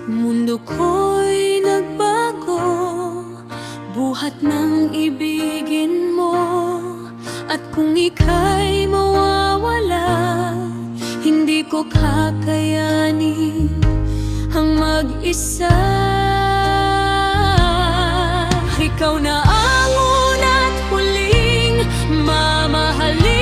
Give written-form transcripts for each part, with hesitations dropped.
Mundo ko'y nagbago, buhat ng ibigin mo. At kung ika'y mawawala, hindi ko kakayanin ang mag-isa. Ikaw na ang una't huling mamahalin.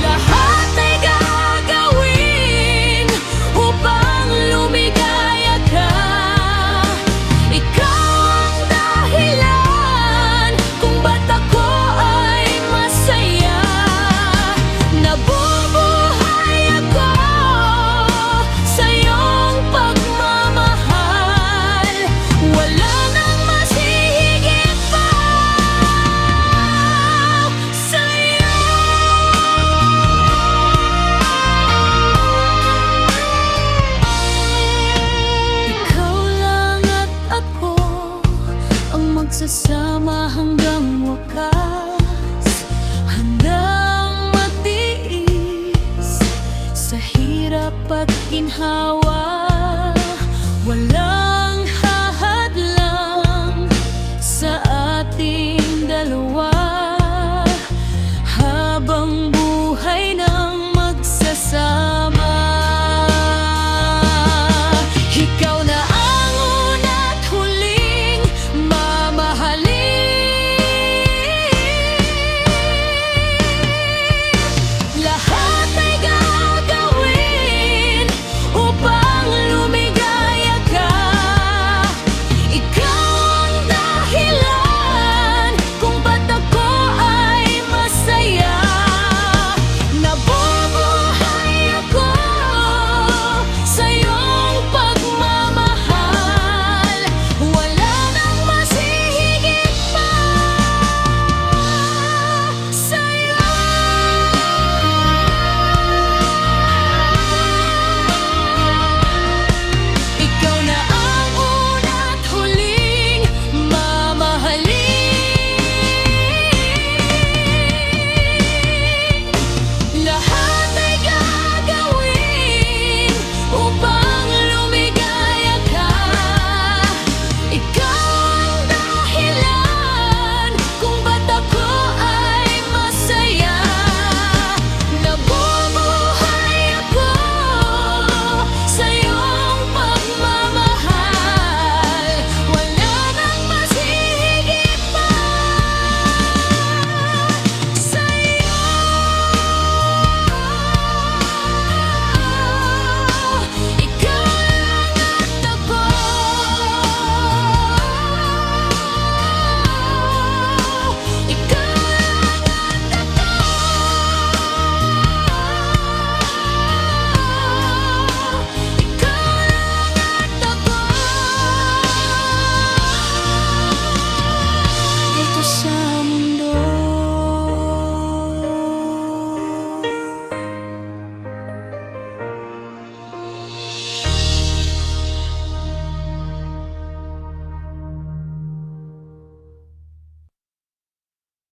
Lahat ay gagawin upang lumigaya ka. Ikaw ang dahilan kung ba't ako ay masaya. Nabubuhay ako sa iyong pagmamahal. Wala nang mas hihigit pa sa'yo. Ikaw lang at ako ang magsasama hanggang wakas, handang magtiis sa hirap at ginhawa. Wala